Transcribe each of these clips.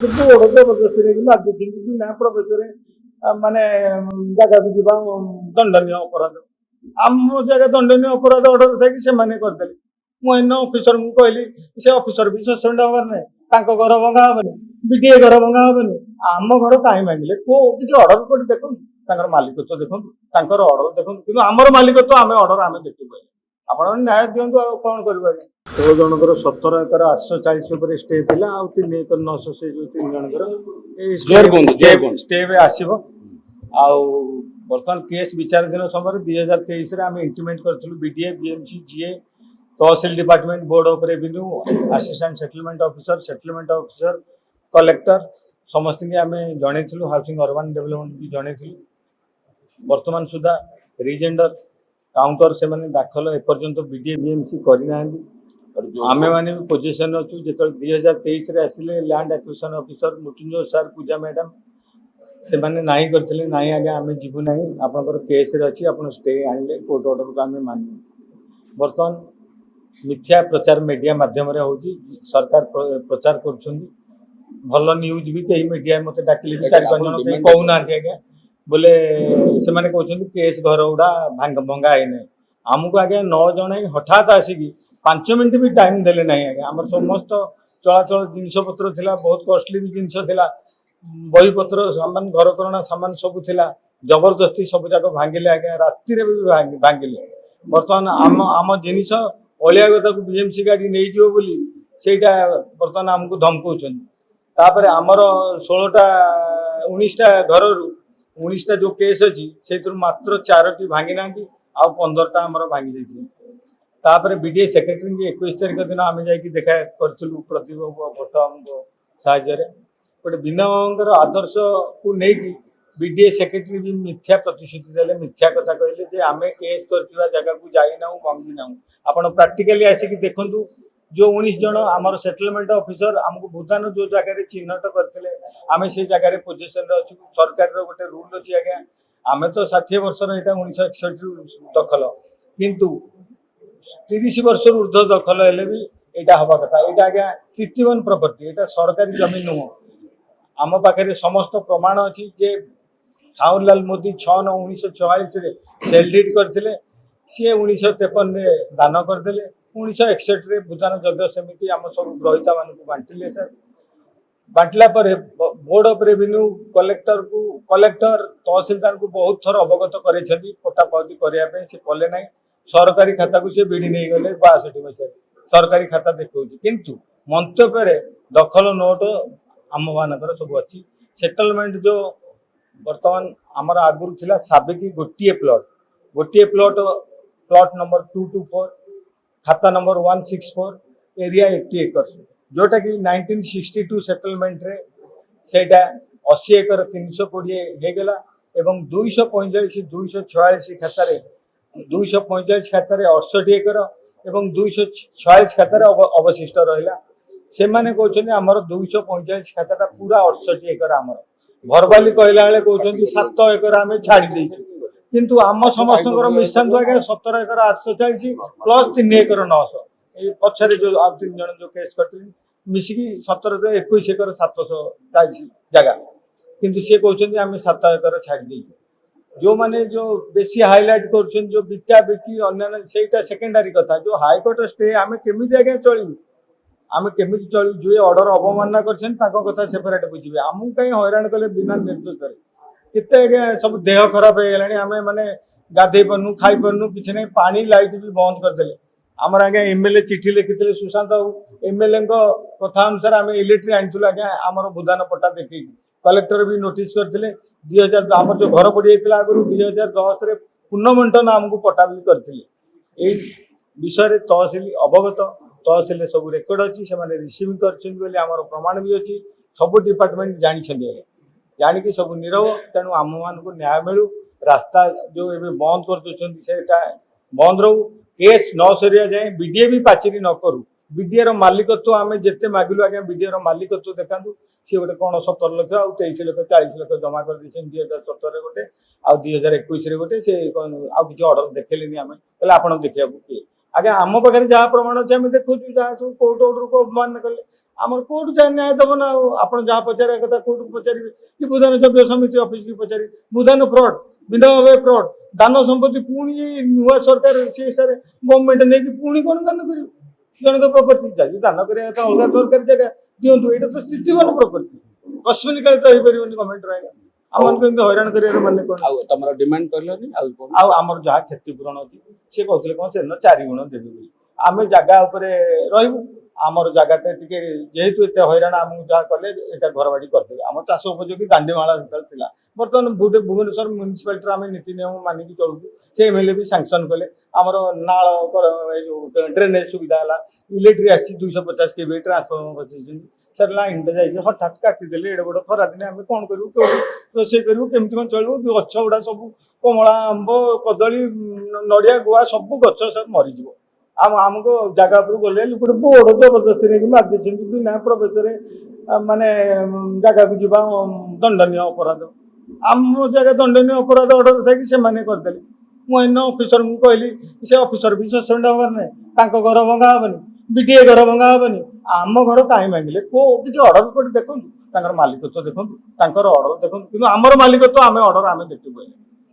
କିନ୍ତୁ ଓଡ ଜବରଦସ୍ତିରେ କି ମାରିଦେଇଛନ୍ତି ବିନା ପ୍ରବେଶରେ ମାନେ ଜାଗାକୁ ଯିବା ଦଣ୍ଡନୀୟ ଅପରାଧ। ଆମ ଜାଗା ଦଣ୍ଡନୀୟ ଅପରାଧ ଅର୍ଡର ଥାଇକି ସେମାନେ କରିଦେଲେ। ମୁଁ ଏନ ଅଫିସରଙ୍କୁ କହିଲି, ସେ ଅଫିସର ବି ସସ୍ପେଣ୍ଡ ହବାର ନାହିଁ, ତାଙ୍କ ଘର ଭଙ୍ଗା ହବନି, ବିଡିଏ ଘର ଭଙ୍ଗା ହବନି। ଆମ ଘର କାହିଁ ଭାଙ୍ଗିଲେ? କୋଉ କିଛି ଅର୍ଡର କରି ଦେଖନ୍ତୁ, ତାଙ୍କର ମାଲିକତ୍ୱ ଦେଖନ୍ତୁ, ତାଙ୍କର ଅର୍ଡର ଦେଖନ୍ତୁ। କିନ୍ତୁ ଆମର ମାଲିକତ୍ୱ ଆମେ ଅର୍ଡର ଆମେ ଦେଖିବୁ। ଆପଣ ନ୍ୟାୟ ଦିଅନ୍ତୁ, ଆଉ କଣ କରିପାରିବେ? 16 ଜଣଙ୍କର 17 ଏକର 840 ଉପରେ ଷ୍ଟେ ଥିଲା, ଆଉ 3 ଏକର 900 ସେ ଯୋଉ 3 ଜଣଙ୍କର ଏଇ ଷ୍ଟେ ଆସିବ। ଆଉ ବର୍ତ୍ତମାନ କେସ୍ ବିଚାରାଧୀନ ସମୟରେ 2023 ଆମେ ଇଣ୍ଟିମେଟ୍ କରିଥିଲୁ ବିଡିଏ, ବିଏମସି, ଜିଏ, tehsil department, board of revenue, assistant settlement officer, collector समस्त आम जनइलु, हाउसिंग अर्बन डेवलपमेंट भी जनइलु। वर्तमान सुधा रिजेंडर काउंटर से दाखल एपर्यंत बीडीए बीएमसी करना आम मैंने भी पोजिशन अच्छु। जो 2023 आसिले लैंड एक्विजिशन ऑफिसर मृत्युंजय सार, पूजा मैडम से मैंने ना करते ना आगे आम जीवु ना आपंकर केस अच्छी आप स्टे आने कोर्ट ऑर्डर को आम मान। बर्तमान मिथ्या प्रचार मीडिया माध्यम रे होची, सरकार प्रचार कर भल न्यूज भी कई मीडिया मत डाकिले 4-5 जन कहीं कहूना आज्ञा बोले से माने कहते केस घर गुड़ा भंगा है ना। आमको आज्ञा 9 जन हठात आसिक 5 मिनट भी टाइम देले ना। आज्ञा आम समस्त चलाचल जिनपतर थिला, बहुत कॉस्टली भी जिनस थिला, बही पत्र सामान, घर करना सामान सब थिला, जबरदस्ती सब जाक भांगिले। आज्ञा राति भी भांगिले। बर्तमान आम आम जिनिस अलिया गता को बीएमसी गाड़ी नहीं जीव बोली सेटा बर्तमान आमको धमकाउछन। तापर आमर 16टा 19टा घर रु 19टा जो केस अच्छी से मात्र 4टी भांगी ना, आ 15टा आमर भांगी जाइए। तापर बीडीए सेक्रेटरी 21 तारिख दिन आम जाकि देखा करूँ प्रतिभा भट्ट आमको साहाଯ୍य गोटे विनम्र आदर्श को लेकिन बीडीए सेक्रेटरी भी मिथ्या प्रतिश्रुति देले, मिथ्या कथा कहले जे आमे केस करथिबा जगह को जाई ना भांगी ना। आपण प्रैक्टिकली आसिक देखंतु जो 19 जन आमर सेटलमेंट ऑफिसर आमको भूदान जो जगह चिन्हट करथिले आमे से जगह पोजिशन रे अछि। सरकार रो गोटे रूल अछि आज्ञा, आमे तो 60 वर्ष रे एटा 1961 दखल, किंतु 30 वर्ष ऊर्ध्व दखल हेले भी एटा हवा कथा। एटा आज्ञा तृतीयवन प्रॉपर्टी, एटा सरकारी जमीन नुह। आम पाखे समस्त प्रमाण अच्छी जे साउलाल मोदी 6/9/1944 सेल डीड करथिले, सी 1953 दान करदे, 1961 भूदान यज्ञ समिति आम सब ग्रहिता मान बांटिले। सर बांटला पर बोर्ड ऑफ रेवेन्यू कलेक्टर तहसीलदार को बहुत थर अवगत कर पटापटी करने से कले ना। सरकारी खाता को सी विड़ी नहीं गले 62 मसीह सरकारी खाता देखा, किंतु मंतव्य दखल नोट आम मानकर सब अच्छी। सेटलमेंट जो बर्तमान आमर आगुरी थिला साबिकी गोटे प्लॉट नंबर 224, खाता नंबर 164, एरिया 80 एकर्स, जोटा कि 1962 सेटलमेंट रे सेटा 80 एकर 320 हेगला एवं 245 246 खाता रे 245 खाता रे 68 एकर एवं 246 खाता रे अवशिष्ट रहिला। से माने कहते आमर 245 खाता पूरा 68 एकर आमर भरबाली कहला बेले कहते 7 एकर आम छाड़ी देइछु, किंतु आम समस्त मिशन आगे 17 एकर 840 प्लस 3 एकर 900 ये पछरे जो आ 3 जन जो केस करथिले मिसिकी 17 21 एकर 740 जगह, किंतु सी कहते आम 7 एकर छाड़ी देइछु। जो माने जो बेसी हाईलाइट कर जो बिका बिकी अन्य सेटा सेकेंडरी कथा। जो हाईकोर्ट स्टे आम केमी आगे चलू, आम केमी चलू, जो ऑर्डर अवमानना कर सेपरेट बुझे। आमको कहीं हैरान कले बिना निर्दोष केते सब देह खराब हो गलानी। आम मैंने गाधे पार्नु खाई पार्नु कि नहीं, पानी लाइट भी बंद करदे। आमर आज्ञा एमएलए चिठी लिखी सुशांत बाबू एमएलए कथा अनुसार आम इलेक्ट्री आनी आज्ञा आमर भूदान पट्टा देखी। कलेक्टर भी नोटिस करते 2000 आम जो घर पड़ जाता आगुरी 2010 पुनर्मंटन आमको पट्टा भी करते। विषय तहसिल अवगत, तहसिल सब रेकर्ड अच्छी से रिसीव कर प्रमाण भी अच्छी। सब डिपार्टमेंट जानी जानिकी सब नीरव। तेणु आम मान को न्याय मिलू। रास्ता जो ए बंद कर बंद रो, केस न सरिया जाए, बीडीए भी पाचेरी न करू। बीडीए मालिकत्व आम जिते मागिलु आज्ञा बीडीए मालिकत्व देखा सी गोटे कौन 17 लाख आ 23 लाख 40 लाख जमा कर 2017 गोटे आ 2021 गोटे से किसी ऑर्डर देखेनि। आम कहले आप देखा किए आज्ञा आम पाखे जहाँ प्रमाण अच्छे आम देखु जहाँ सब कोर्ट ऑर्डर को अपमान कले ଆମର କୋର୍ଟ ଯାହା ନ୍ୟାୟ ଦେବ ନା। ଆଉ ଆପଣ ଯାହା ପଚାରିବା କଥା କୋର୍ଟକୁ ପଚାରିବେ କି ବୁଧାନ ଯୋଗ୍ୟ ସମିତି ଅଫିସକୁ ପଚାରିବେ। ବୁଧାନ ଫ୍ରଡ୍, ବିନା ଭାବେ ଫ୍ରଡ୍, ଦାନ ସମ୍ପତ୍ତି ପୁଣି ନୂଆ ସରକାର ସେ ହିସାବରେ ଗଭର୍ଣ୍ଣମେଣ୍ଟ ନେଇକି ପୁଣି କ'ଣ ଦାନ କରିବ? ଜଣଙ୍କ ପ୍ରପର୍ଟି ଯାଇକି ଦାନ କରିବା କଥା ଅଲଗା ସରକାରୀ ଜାଗା ଦିଅନ୍ତୁ। ଏଇଟା ତ ସିଜିବଲ ପ୍ରପର୍ଟି, ଅଶ୍ୱିନୀ କାଳେ ତ ହେଇପାରିବନି ଗଭର୍ଣ୍ଣମେଣ୍ଟର। ଆଜ୍ଞା ଆମମାନଙ୍କୁ ଏମିତି ହଇରାଣ କରିବାର ମାନେ କ'ଣ? ଆଉ ତମର ଡିମାଣ୍ଡ କହିଲନି ଆଉ ଆମର ଯାହା କ୍ଷତିପୂରଣ ଅଛି ସେ କହୁଥିଲେ କ'ଣ ସେଦିନ 4 ଗୁଣ ଦେବେ ବୋଲି। ଆମେ ଜାଗା ଉପରେ ରହିବୁ। ଆମର ଜାଗାଟା ଟିକେ ଯେହେତୁ ଏତେ ହଇରାଣ ଆମକୁ ଯାହା କଲେ ଏଇଟା ଘର ବାଡ଼ି କରିଦେବେ। ଆମର ଚାଷ ଉପଯୋଗୀ ଦାଣ୍ଡିମାଳା ସେତେବେଳେ ଥିଲା। ବର୍ତ୍ତମାନ ଭୁବନେଶ୍ୱର ମ୍ୟୁନିସିପାଲିଟିର ଆମେ ନୀତି ନିୟମ ମାନିକି ଚଳୁଛୁ। ସେ ଏମଏଲଏ ବି ସାଂସନ କଲେ। ଆମର ନାଳ ଏଇ ଯୋଉ ଡ୍ରେନେଜ ସୁବିଧା ହେଲା, ଇଲେକ୍ଟ୍ରିକ୍ ଆସିଛି 250 KV ଟ୍ରାନ୍ସଫର୍ମର ବସେଇଛନ୍ତି। ସାର୍ ଲାଇନଟା ଯାଇକି ହଠାତ୍ କାଟିଦେଲେ। ଏଡ଼େ ବଡ଼ ଖରାଦିନେ ଆମେ କ'ଣ କରିବୁ? କେଉଁଠି ରୋଷେଇ କରିବୁ? କେମିତି କ'ଣ ଚଳିବୁ? ଗଛ ଗୁଡ଼ା ସବୁ କମଳା, ଆମ୍ବ, କଦଳୀ, ନଡ଼ିଆ, ଗୁଆ ସବୁ ଗଛ ସବୁ ମରିଯିବ। ଆମକୁ ଜାଗା ଉପରକୁ ଗଲେ ଗୋଟେ ବୋର୍ଡ ଜବରଦସ୍ତି ନେଇକି ମାରି ଦେଇଛନ୍ତି ବିନା ପ୍ରବେଶରେ, ମାନେ ଜାଗାକୁ ଯିବା ଦଣ୍ଡନୀୟ ଅପରାଧ। ଆମ ଜାଗା ଦଣ୍ଡନୀୟ ଅପରାଧ ଅର୍ଡର ଥାଇକି ସେମାନେ କରିଦେଲେ। ମୁଁ ଏନ ଅଫିସରଙ୍କୁ କହିଲି, ସେ ଅଫିସର ବି ସସ୍ପେଣ୍ଡ ହବାର ନାହିଁ। ତାଙ୍କ ଘର ଭଙ୍ଗା ହବନି, ବିଡିଏ ଘର ଭଙ୍ଗା ହବନି। ଆମ ଘର କାହିଁ ଭାଙ୍ଗିଲେ? କୋଉ କିଛି ଅର୍ଡର କରି ଦେଖନ୍ତୁ, ତାଙ୍କର ମାଲିକତ୍ୱ ଦେଖନ୍ତୁ, ତାଙ୍କର ଅର୍ଡର ଦେଖନ୍ତୁ। କିନ୍ତୁ ଆମର ମାଲିକତ୍ୱ ଆମେ ଅର୍ଡର ଆମେ ଦେଖିବୁ।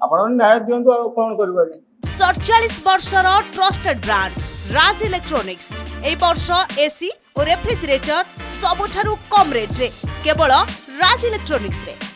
ଆପଣ ନ୍ୟାୟ ଦିଅନ୍ତୁ। ଆଉ କ'ଣ କରିବୁ ଆଜ୍ଞା? 47 ବର୍ଷର ଟ୍ରଷ୍ଟେଡ୍ ବ୍ରାଣ୍ଡ ରାଜ ଇଲେକ୍ଟ୍ରୋନିକ୍ସ এই ବର୍ଷ এসি ও রেফ্রিজরেটর ସବୁଠାରୁ କମ୍ ରେଟ୍ରେ କେବଳ ରାଜ ଇଲେକ୍ଟ୍ରୋନିକ୍ସରେ।